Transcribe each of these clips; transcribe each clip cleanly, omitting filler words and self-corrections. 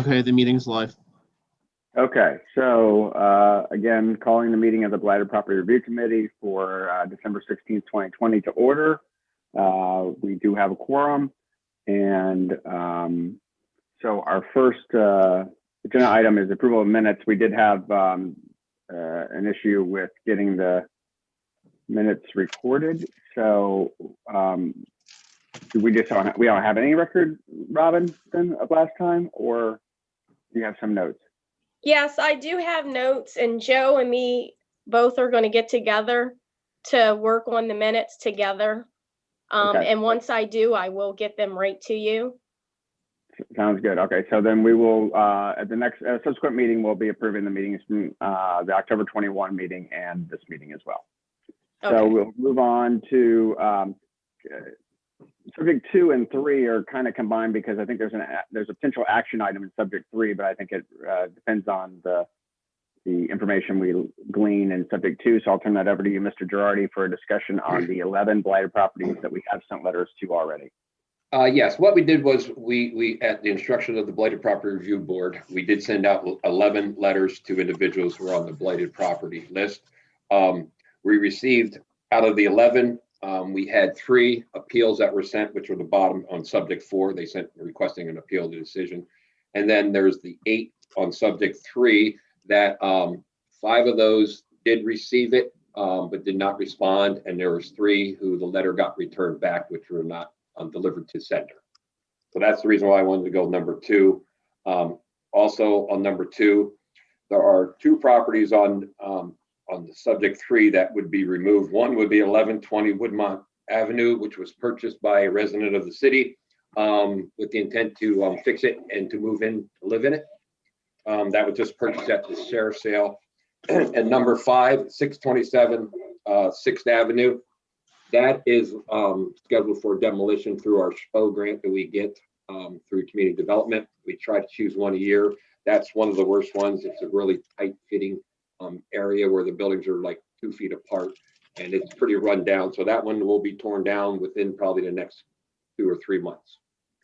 Okay, the meeting's live. Okay, so again, calling the meeting of the Blighted Property Review Committee for December 16th, 2020 to order. We do have a quorum, and so our first agenda item is approval of minutes. We did have an issue with getting the minutes recorded, so we don't have any record, Robin, then of last time, or do you have some notes? Yes, I do have notes, and Joe and me both are going to get together to work on the minutes together. Okay. And once I do, I will get them right to you. Sounds good. Okay, so then we will, at the next subsequent meeting, we'll be approving the meetings from the October 21 meeting and this meeting as well. Okay. So we'll move on to subject 2 and 3 are kind of combined because I think there's a potential action item in subject 3, but I think it depends on the information we glean in subject 2. So I'll turn that over to you, Mr. Girardi, for a discussion on the 11 blighted properties that we have sent letters to already. Yes, what we did was we at the instruction of the Blighted Property Review Board, we did send out 11 letters to individuals who are on the blighted property list. We received out of the 11, we had 3 appeals that were sent, which were the bottom on subject 4. They sent requesting an appeal of the decision. And then there's the 8 on subject 3 that 5 of those did receive it, but did not respond. And there was 3 who the letter got returned back, which were not delivered to sender. So that's the reason why I wanted to go number 2. Also on number 2, there are 2 properties on the subject 3 that would be removed. One would be 1120 Woodmont Avenue, which was purchased by a resident of the city with the intent to fix it and to move in, to live in it. That was just purchased at the sheriff's sale. And number 5, 627 6th Avenue. That is scheduled for demolition through our SPO grant that we get through community development. We try to choose one a year. That's one of the worst ones. It's a really tight fitting area where the buildings are like 2 feet apart and it's pretty run down. So that one will be torn down within probably the next 2 or 3 months.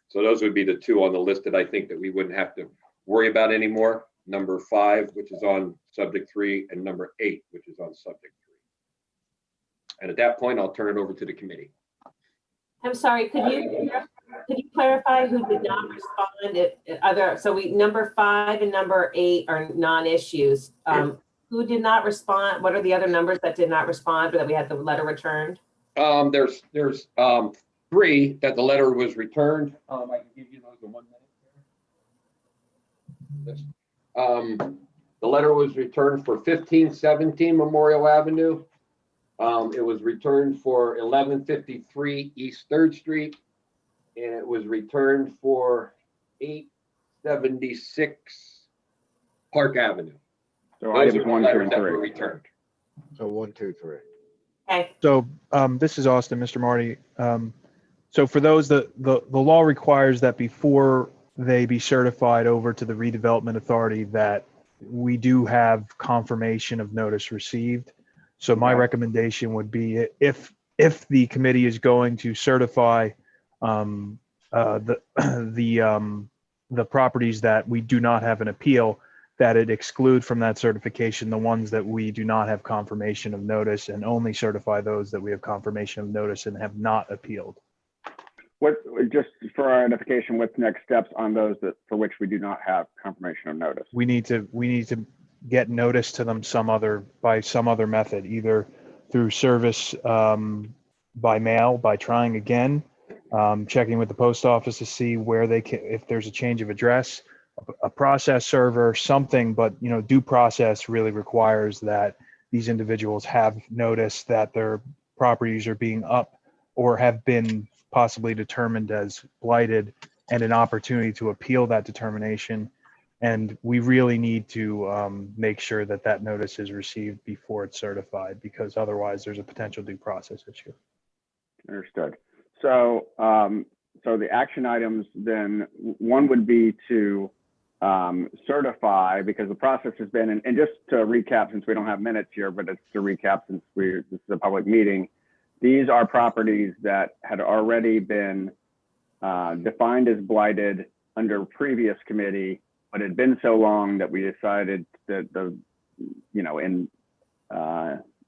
So those would be the 2 on the list that I think that we wouldn't have to worry about anymore. Number 5, which is on subject 3, and number 8, which is on subject 3. And at that point, I'll turn it over to the committee. I'm sorry, could you clarify who did not respond? So number 5 and number 8 are non-issues. Who did not respond? What are the other numbers that did not respond or that we had the letter returned? There's 3 that the letter was returned. I can give you those in 1 minute. The letter was returned for 1517 Memorial Avenue. It was returned for 1153 East 3rd Street, and it was returned for 876 Park Avenue. So items 1, 2, and 3 returned. So 1, 2, 3. Okay. So this is Austin, Mr. Marty. So for those the law requires that before they be certified over to the redevelopment authority that we do have confirmation of notice received. So my recommendation would be if the committee is going to certify the properties that we do not have an appeal, that it exclude from that certification the ones that we do not have confirmation of notice and only certify those that we have confirmation of notice and have not appealed. What, just for our identification, what's next steps on those for which we do not have confirmation of notice? We need to get notice to them by some other method, either through service by mail, by trying again, checking with the post office to see where they can, if there's a change of address, a process server, something. But due process really requires that these individuals have notice that their properties are being up or have been possibly determined as blighted and an opportunity to appeal that determination. And we really need to make sure that that notice is received before it's certified, because otherwise there's a potential due process issue. Understood. So, so the action items then, one would be to certify, because the process has been, and just to recap, since we don't have minutes here, but it's to recap since this is a public meeting, these are properties that had already been defined as blighted under previous committee, but it had been so long that we decided that in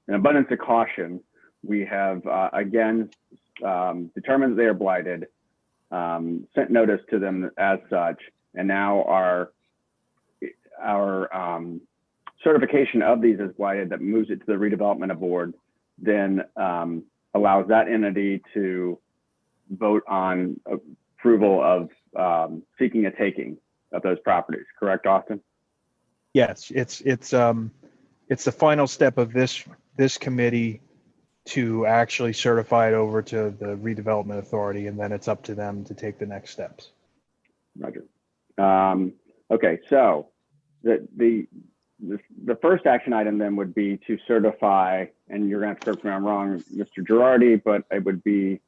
abundance of caution, we have determined that they are blighted, sent notice to them as such, and now our certification of these as blighted that moves it to the redevelopment board then allows that entity to vote on approval of seeking a taking of those properties. Correct, Austin? Yes, it's the final step of this committee to actually certify it over to the redevelopment authority, and then it's up to them to take the next steps. Roger. Okay, so the first action item then would be to certify, and you're going to correct me if I'm wrong, Mr. Girardi, but it would be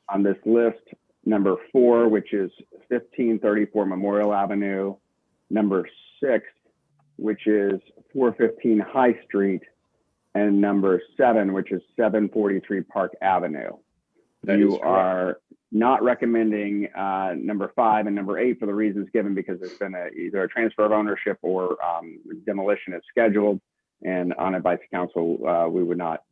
on this list, number 4, which is 1534 Memorial Avenue, number 6, which is 415 High Street, and number 7, which is 743 Park Avenue. You are not recommending number 5 and number 8 for the reasons given, because there's been either a transfer of ownership or demolition is scheduled, and on advice of council, we would not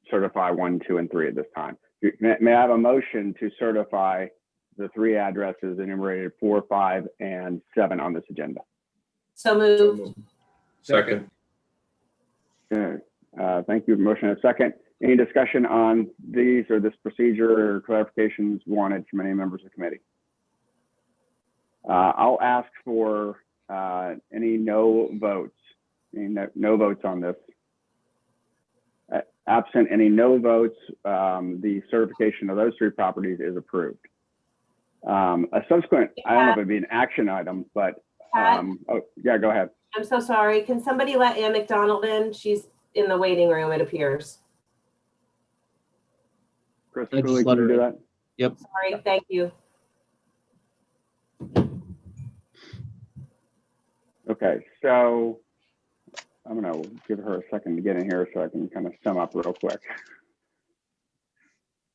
certify 1, 2, and 3 at this time. May I have a motion to certify the 3 addresses enumerated 4, 5, and 7 on this agenda? So moved. Second. Okay. Thank you. Motion and a second. Any discussion on these or this procedure or clarifications wanted from any members of the committee? I'll ask for any no votes. Any no votes on this. Absent any no votes, the certification of those 3 properties is approved. A subsequent, I don't know if it'd be an action item, but oh yeah, go ahead. I'm so sorry. Can somebody let Ann McDonald in? She's in the waiting room, it appears. Chris, I just Cooley, let can you her do in. that? Yep. Sorry, thank you. Okay, so I'm gonna give her a second to get in here so I can kind of sum up real quick.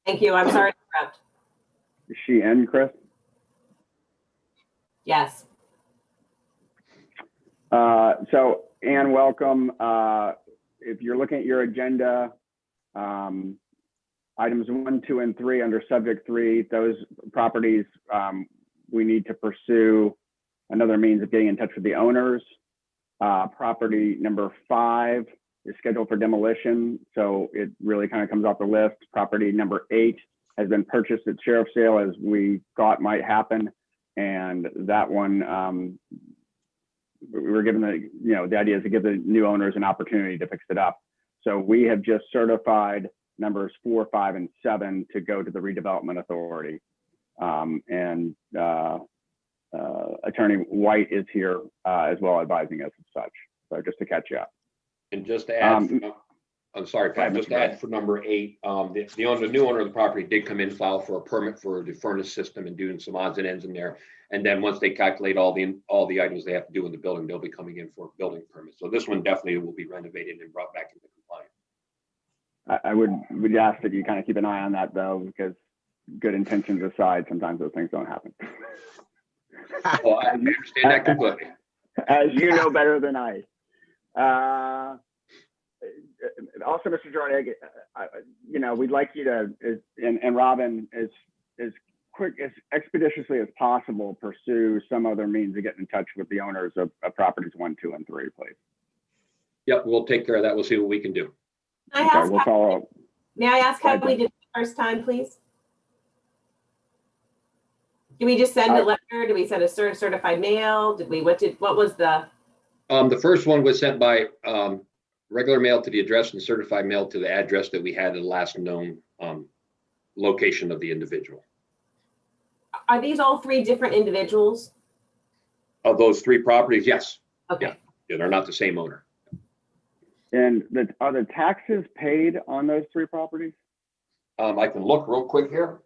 Thank you. I'm sorry to interrupt. Is she in, Chris? Yes. So Ann, welcome. If you're looking at your agenda, items 1, 2, and 3 under subject 3, those properties, we need to pursue another means of getting in touch with the owners. Property number 5 is scheduled for demolition, so it really kind of comes off the list. Property number 8 has been purchased at sheriff's sale, as we thought might happen, and that one, we were given the idea is to give the new owners an opportunity to fix it up. So we have just certified numbers 4, 5, and 7 to go to the redevelopment authority. Attorney White is here as well, advising us as such. So just to catch you up. And just to add, I'm sorry, Pat, just to add for number 8, the new owner of the property did come in, file for a permit for the furnace system and doing some odds and ends in there. And then once they calculate all the items they have to do in the building, they'll be coming in for a building permit. So this one definitely will be renovated and brought back into compliance. We'd ask that you kind of keep an eye on that though, because good intentions aside, sometimes those things don't happen. Well, I understand that completely. As you know better than I. Also, Mr. Girardi, we'd like you to, and Robin, as quick, as expeditiously as possible, pursue some other means of getting in touch with the owners of properties 1, 2, and 3, please. Yep, we'll take care of that. We'll see what we can do. Okay, we'll follow up. May I ask how we did the first time, please? Did we just send a letter? Did we send a certified mail? What was the? The first one was sent by regular mail to the address and certified mail to the address that we had the last known location of the individual. Are these all 3 different individuals? Of those 3 properties, yes. Okay. Yeah, they're not the same owner. And are the taxes paid on those 3 properties? I can look real quick here.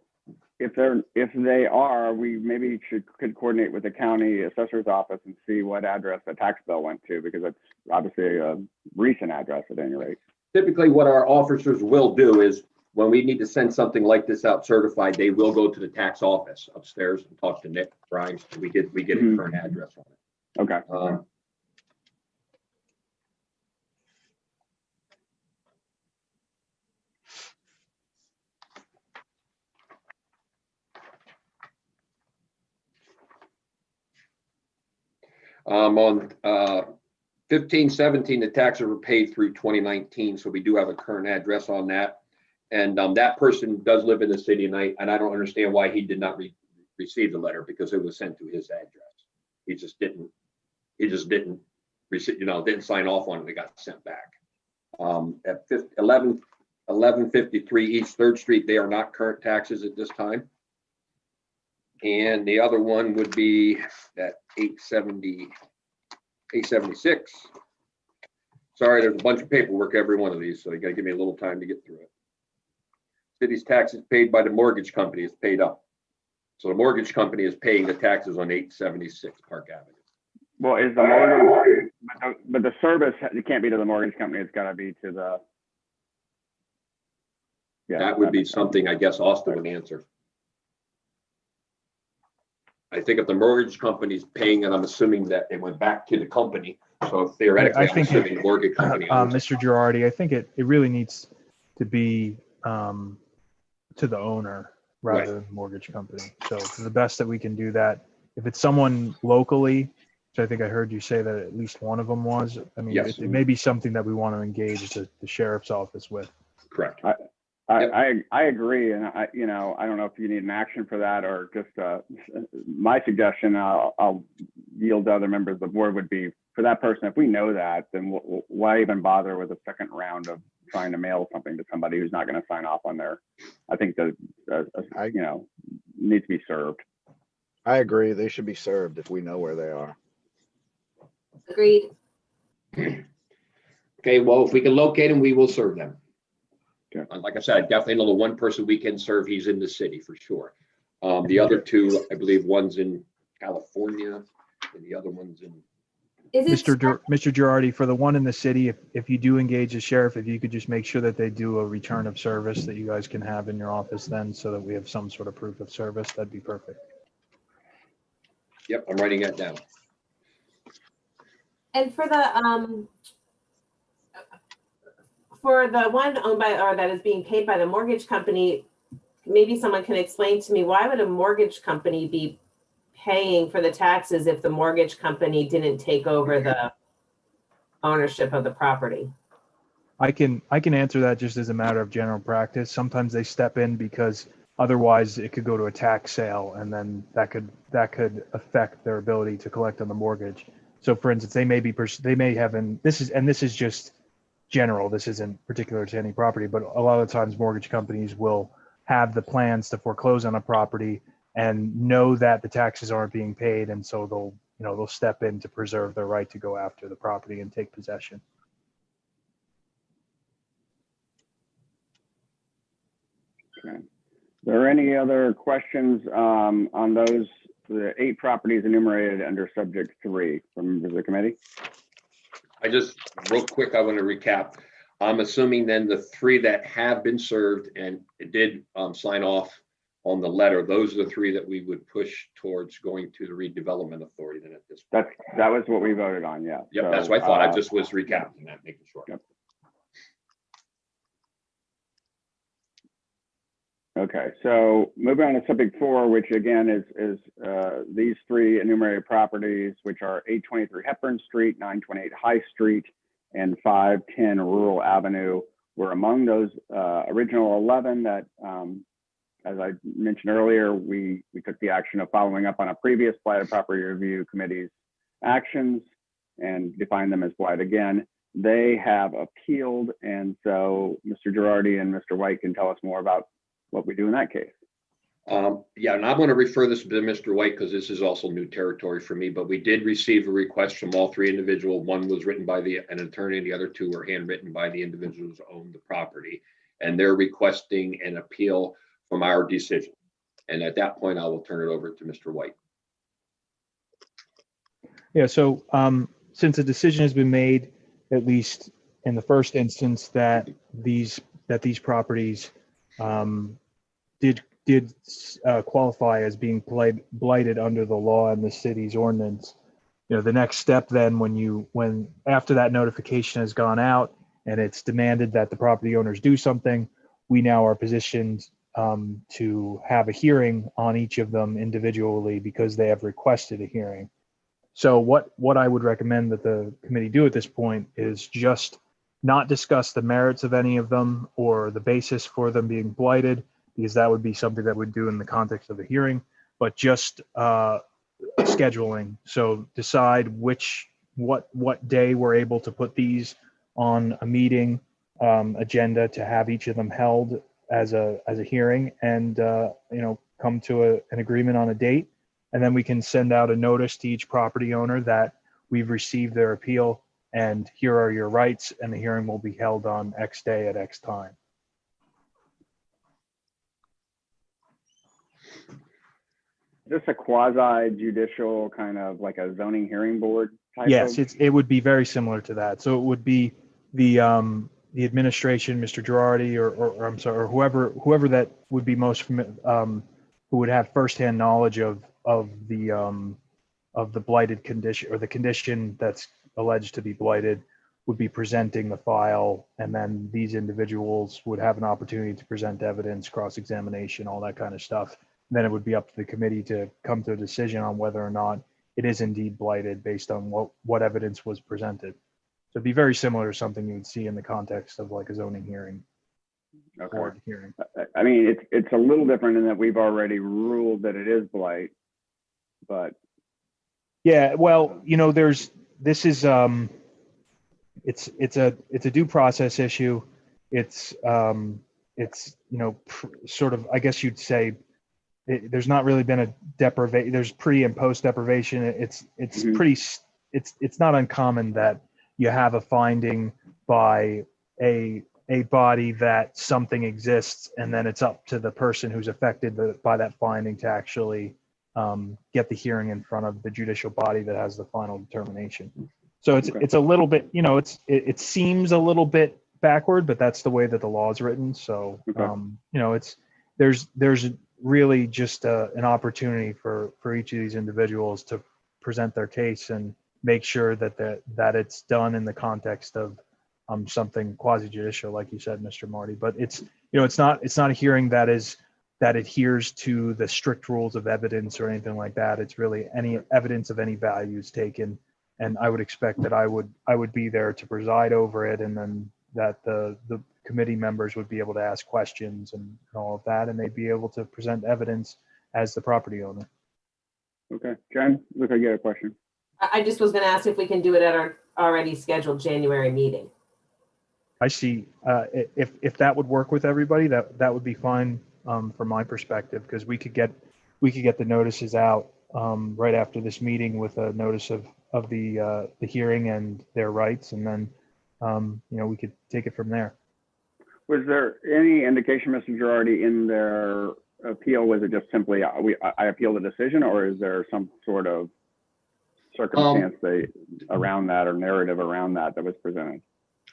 If they are, we maybe could coordinate with the county assessor's office and see what address the tax bill went to, because it's obviously a recent address at any rate. Typically what our officers will do is when we need to send something like this out certified, they will go to the tax office upstairs and talk to Nick Grimes. We get a current address on it. Okay. On 1517, the taxes were paid through 2019, so we do have a current address on that. And that person does live in the city, and I don't understand why he did not receive the letter, because it was sent to his address. He just didn't receive, didn't sign off on it. It got sent back. At 1153 East 3rd Street, they are not current taxes at this time. And the other one would be at 876. Sorry, there's a bunch of paperwork every one of these, so you gotta give me a little time to get through it. City's taxes paid by the mortgage company is paid up. So the mortgage company is paying the taxes on 876 Park Avenue. Well, is the mortgage, but the service, it can't be to the mortgage company. It's got to be to the. Yeah, That would be something, I guess, Austin would answer. I think if the mortgage company is paying, and I'm assuming that it went back to the company. So theoretically, I'm assuming the mortgage company owns it. Mr. Girardi, I think it really needs to be to the owner rather than the mortgage company. So to the best that we can do that, if it's someone locally, which I think I heard you say that at least one of them was, I mean, Yes. it may be something that we want to engage the sheriff's office with. Correct. I agree, and I don't know if you need an action for that or just my suggestion. I'll yield to other members of the board would be for that person. If we know that, then why even bother with a second round of trying to mail something to somebody who's not going to sign off on there? I think that needs to be served. I agree. They should be served if we know where they are. Agreed. Okay, well, if we can locate them, we will serve them. Okay. Like I said, I definitely know the one person we can serve. He's in the city for sure. The other two, I believe one's in California and the other one's in. Mr. Girardi, for the one in the city, if you do engage the sheriff, if you could just make sure that they do a return of service that you guys can have in your office then, so that we have some sort of proof of service, that'd be perfect. Yep, I'm writing that down. And for the one owned by, or that is being paid by the mortgage company, maybe someone can explain to me, why would a mortgage company be paying for the taxes if the mortgage company didn't take over the ownership of the property? I can answer that just as a matter of general practice. Sometimes they step in because otherwise it could go to a tax sale, and then that could affect their ability to collect on the mortgage. So for instance, they may have, and this is just general, this isn't particular to any property, but a lot of times mortgage companies will have the plans to foreclose on a property and know that the taxes aren't being paid, and so they'll step in to preserve their right to go after the property and take possession. Okay. Are there any other questions on the 8 properties enumerated under subject 3 from members of the committee? I just, real quick, I want to recap. I'm assuming then the 3 that have been served and did sign off on the letter, those are the 3 that we would push towards going to the redevelopment authority then at this point. That was what we voted on, yeah. Yep, So, that's what I thought. I just was recapping that, making sure. Yep. Okay, so moving on to subject 4, which again is these 3 enumerated properties, which are 823 Hepburn Street, 928 High Street, and 510 Rural Avenue, were among those original 11 that, as I mentioned earlier, we took the action of following up on a previous Blighted Property Review Committee's actions and defined them as blight again. They have appealed, and so Mr. Girardi and Mr. White can tell us more about what we do in that case. Yeah, and I'm going to refer this to Mr. White because this is also new territory for me, but we did receive a request from all 3 individuals. One was written by an attorney, the other 2 were handwritten by the individuals who own the property, and they're requesting an appeal from our decision. And at that point, I will turn it over to Mr. White. Yeah, so since a decision has been made, at least in the first instance, that these properties did qualify as being blighted under the law and the city's ordinance. You know, the next step then, when after that notification has gone out and it's demanded that the property owners do something, we now are positioned to have a hearing on each of them individually because they have requested a hearing. So what I would recommend that the committee do at this point is just not discuss the merits of any of them or the basis for them being blighted, because that would be something that we'd do in the context of the hearing, but just scheduling. So decide what day we're able to put these on a meeting agenda to have each of them held as a hearing, and come to an agreement on a date, and then we can send out a notice to each property owner that we've received their appeal and here are your rights, and the hearing will be held on X day at X time. Is this a quasi judicial kind of like a zoning hearing board type? Yes, of? it would be very similar to that. So it would be the administration, Mr. Girardi, or I'm sorry, or whoever that would be most who would have firsthand knowledge of the blighted condition, or the condition that's alleged to be blighted, would be presenting the file, and then these individuals would have an opportunity to present evidence, cross-examination, all that kind of stuff. And then it would be up to the committee to come to a decision on whether or not it is indeed blighted based on what evidence was presented. So it'd be very similar to something you would see in the context of like a zoning hearing. Okay. Board hearing. I mean, it's a little different in that we've already ruled that it is blight, but yeah, well, this is it's a due process issue. It's sort of, I guess you'd say, there's not really been a deprivation. There's pre and post deprivation. It's it's not uncommon that you have a finding by a body that something exists, and then it's up to the person who's affected by that finding to actually get the hearing in front of the judicial body that has the final determination. So it's a little bit, it seems a little bit backward, but that's the way that the law is written. So there's really just an opportunity for each of these individuals to present their case and make sure that it's done in the context of something quasi-judicial, like you said, Mr. Marty. But it's not a hearing that adheres to the strict rules of evidence or anything like that. It's really any evidence of any value is taken, and I would expect that I would be there to preside over it, and then that the committee members would be able to ask questions and all of that, and they'd be able to present evidence as the property owner. Okay, Jen, look, I get a question. I just was going to ask if we can do it at our already scheduled January meeting. I see. If that would work with everybody, that would be fine from my perspective, because we could get the notices out right after this meeting with a notice of the hearing and their rights, and then we could take it from there. Was there any indication, Mr. Girardi, in their appeal? Was it just simply I appeal the decision, or is there some sort of circumstance around that or narrative around that was presented?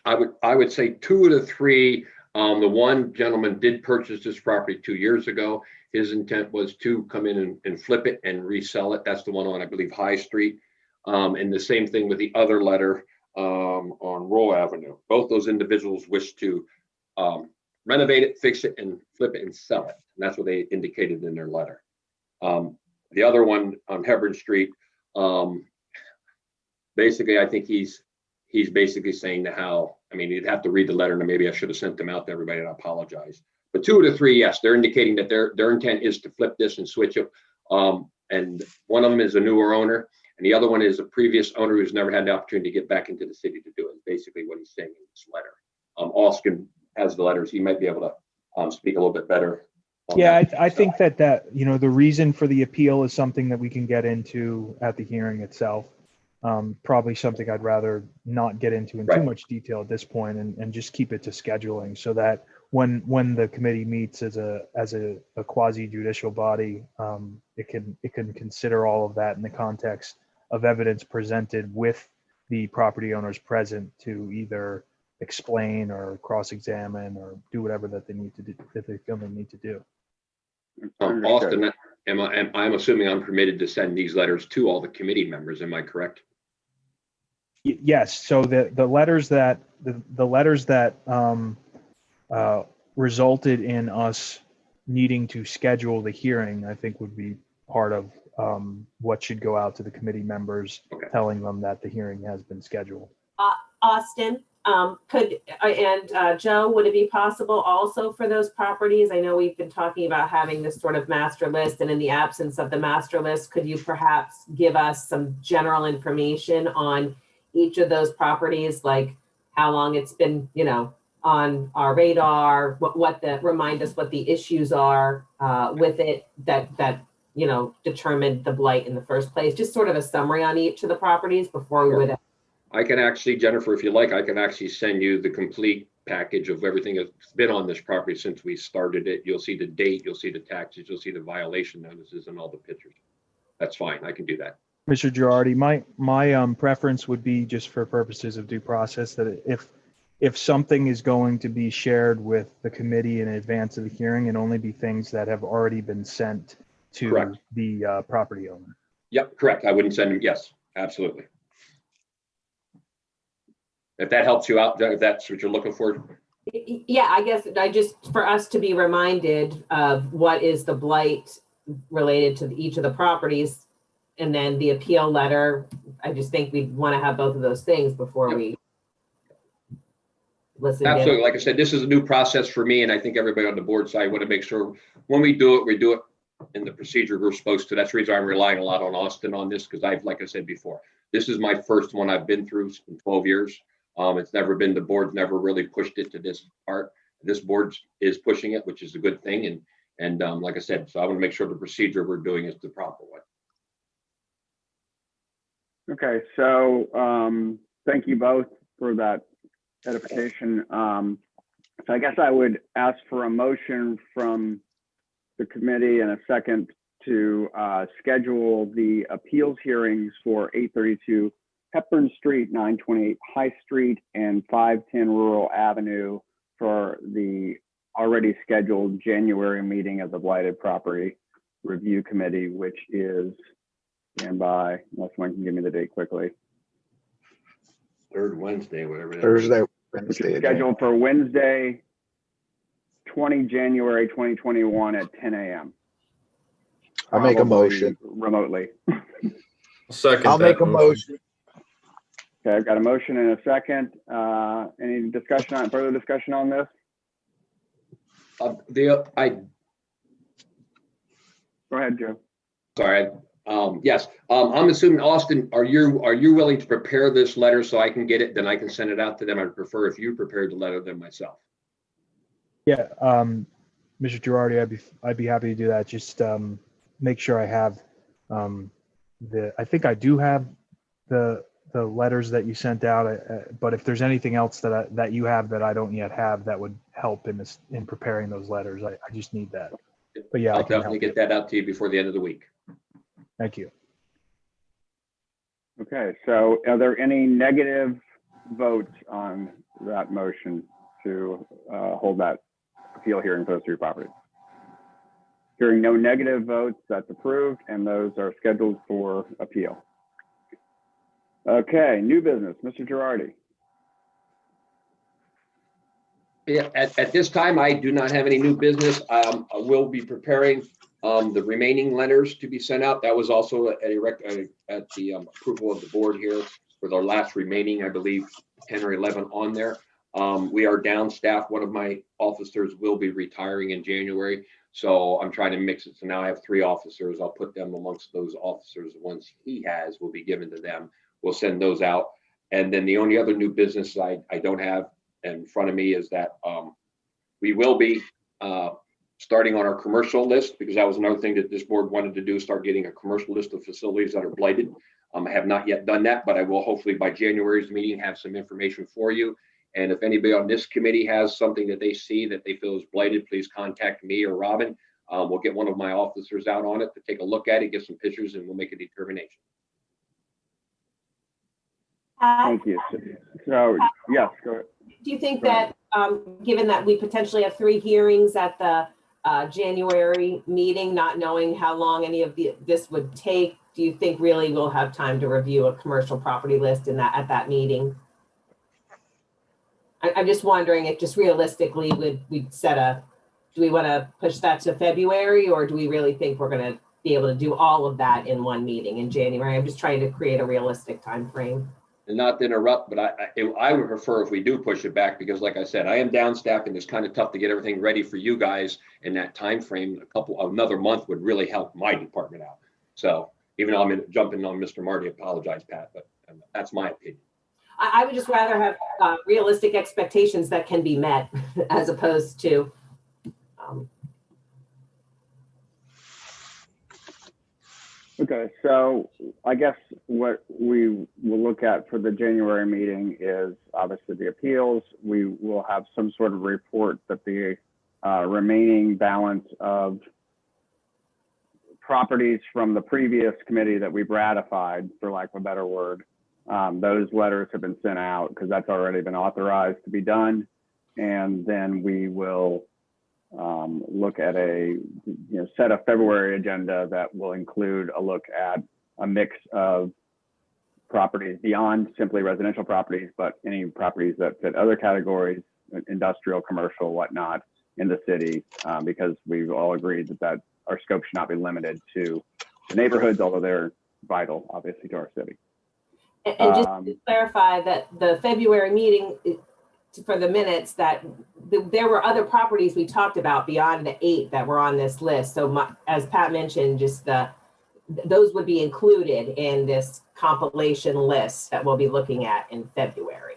I would say 2 of the 3. The one gentleman did purchase this property 2 years ago. His intent was to come in and flip it and resell it. That's the one on, I believe, High Street. And the same thing with the other letter on Roll Avenue. Both those individuals wish to renovate it, fix it, and flip it and sell it. And that's what they indicated in their letter. The other one on Hebron Street, basically, I think he's basically saying you'd have to read the letter, and maybe I should have sent them out to everybody, and I apologize. But 2 of the 3, yes, they're indicating that their intent is to flip this and switch it. And one of them is a newer owner, and the other one is a previous owner who's never had the opportunity to get back into the city to do it. Basically what he's saying in this letter. Austin has the letters. He might be able to speak a little bit better. Yeah, I think that the reason for the appeal is something that we can get into at the hearing itself. Probably something I'd rather not get into in too much detail at this point, and just keep it to scheduling, so that when the committee meets as a quasi judicial body, it can consider all of that in the context of evidence presented with the property owners present to either explain or cross-examine or do whatever that they need to do, that they feel they need to do. Understood. Austin, I'm assuming I'm permitted to send these letters to all the committee members. Am I correct? Yes, so the letters that, the letters that resulted in us needing to schedule the hearing, I think would be part of what should go out to the committee members, Okay. telling them that the hearing has been scheduled. Austin, Joe, would it be possible also for those properties? I know we've been talking about having this sort of master list, and in the absence of the master list, could you perhaps give us some general information on each of those properties, like how long it's been, on our radar, remind us what the issues are with it that determined the blight in the first place? Just sort of a summary on each of the properties before we would. I can actually, Jennifer, if you like, I can actually send you the complete package of everything that's been on this property since we started it. You'll see the date, you'll see the taxes, you'll see the violation notices and all the pictures. That's fine. I can do that. Mr. Girardi, my preference would be, just for purposes of due process, that if something is going to be shared with the committee in advance of the hearing, it only be things that have already been sent to Correct. the property owner. Yep, correct. I wouldn't send them. Yes, absolutely. If that helps you out, if that's what you're looking for. Yeah, I guess for us to be reminded of what is the blight related to each of the properties, and then the appeal letter. I just think we'd want to have both of those things before we listen. Absolutely. Like I said, this is a new process for me, and I think everybody on the board side want to make sure when we do it in the procedure we're supposed to. That's the reason I'm relying a lot on Austin on this, because like I said before, this is my first one I've been through in 12 years. It's never been, the board's never really pushed it to this part. This board is pushing it, which is a good thing. And like I said, so I want to make sure the procedure we're doing is the proper one. Okay, so thank you both for that edification. So I guess I would ask for a motion from the committee and a second to schedule the appeals hearings for 832 Hepburn Street, 928 High Street, and 510 Rural Avenue for the already scheduled January meeting of the Blighted Property Review Committee, which is, stand by, unless one can give me the date quickly. Third Wednesday, whatever. That Thursday, Which Wednesday. is scheduled for Wednesday, 20 January 2021 at 10 a.m. I'll make a motion. Remotely. Second. I'll make a motion. Okay, I've got a motion and a second. Any further discussion on this? Go ahead, Joe. Sorry. Yes. I'm assuming, Austin, are you willing to prepare this letter so I can get it? Then I can send it out to them. I'd prefer if you prepared the letter than myself. Yeah, Mr. Girardi, I'd be happy to do that. Just make sure I have I think I do have the letters that you sent out, but if there's anything else that you have that I don't yet have, that would help in preparing those letters. I just need that. But yeah, I'll definitely get that out to you before the end of the week. Thank you. Okay, so are there any negative votes on that motion to hold that appeal hearing for those three properties? Hearing no negative votes, that's approved, and those are scheduled for appeal. Okay, new business, Mr. Girardi. Yeah, at this time, I do not have any new business. I will be preparing the remaining letters to be sent out. That was also at the approval of the board here for the last remaining, I believe, 10 or 11 on there. We are down staff. One of my officers will be retiring in January. So I'm trying to mix it. So now I have 3 officers. I'll put them amongst those officers. The ones he has will be given to them. We'll send those out. And then the only other new business I don't have in front of me is that we will be starting on our commercial list, because that was another thing that this board wanted to do, start getting a commercial list of facilities that are blighted. I have not yet done that, but I will hopefully by January's meeting have some information for you. And if anybody on this committee has something that they see that they feel is blighted, please contact me or Robin. We'll get one of my officers out on it to take a look at it, get some pictures, and we'll make a determination. Thank you. So, yes, go ahead. Do you think that, given that we potentially have 3 hearings at the January meeting, not knowing how long any of this would take, do you think really we'll have time to review a commercial property list at that meeting? I'm just wondering if just realistically do we want to push that to February, or do we really think we're going to be able to do all of that in one meeting in January? I'm just trying to create a realistic time frame. And not to interrupt, but I would prefer if we do push it back, because like I said, I am down staffed and it's kind of tough to get everything ready for you guys in that time frame. Another month would really help my department out. So even though I'm jumping on Mr. Marty, apologize, Pat, but that's my opinion. I would just rather have realistic expectations that can be met as opposed to. Okay, so I guess what we will look at for the January meeting is obviously the appeals. We will have some sort of report that the remaining balance of properties from the previous committee that we've ratified, for lack of a better word, those letters have been sent out because that's already been authorized to be done. And then we will look at a set a February agenda that will include a look at a mix of properties beyond simply residential properties, but any properties that fit other categories, industrial, commercial, whatnot, in the city, because we've all agreed that our scope should not be limited to the neighborhoods, although they're vital, obviously, to our city. And just to clarify that the February meeting, for the minutes, that there were other properties we talked about beyond the 8 that were on this list. So as Pat mentioned, just those would be included in this compilation list that we'll be looking at in February.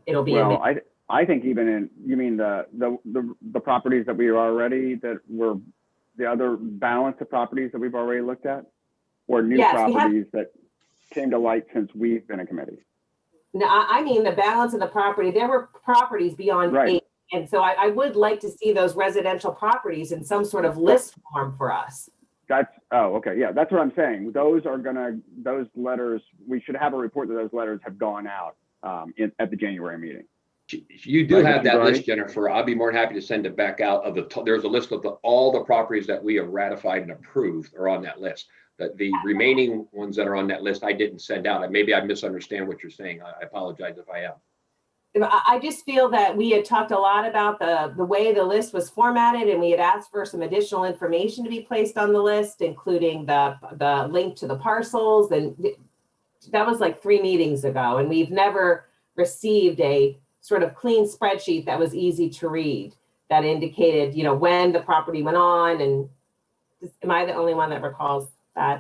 It'll be. Well, I think even in, you mean the properties that we are already, that were the other balance of properties that we've already looked at, or new properties that came to light since we've been a committee? No, I mean the balance of the property. There were properties beyond 8. And so I would like to see those residential properties in some sort of list form for us. Oh, okay. Yeah, that's what I'm saying. Those letters, we should have a report that those letters have gone out at the January meeting. You do have that list, Jennifer. I'll be more than happy to send it back out. There's a list of all the properties that we have ratified and approved are on that list. The remaining ones that are on that list, I didn't send out. Maybe I misunderstand what you're saying. I apologize if I am. I just feel that we had talked a lot about the way the list was formatted, and we had asked for some additional information to be placed on the list, including the link to the parcels. And that was like 3 meetings ago, and we've never received a sort of clean spreadsheet that was easy to read that indicated, when the property went on. And am I the only one that recalls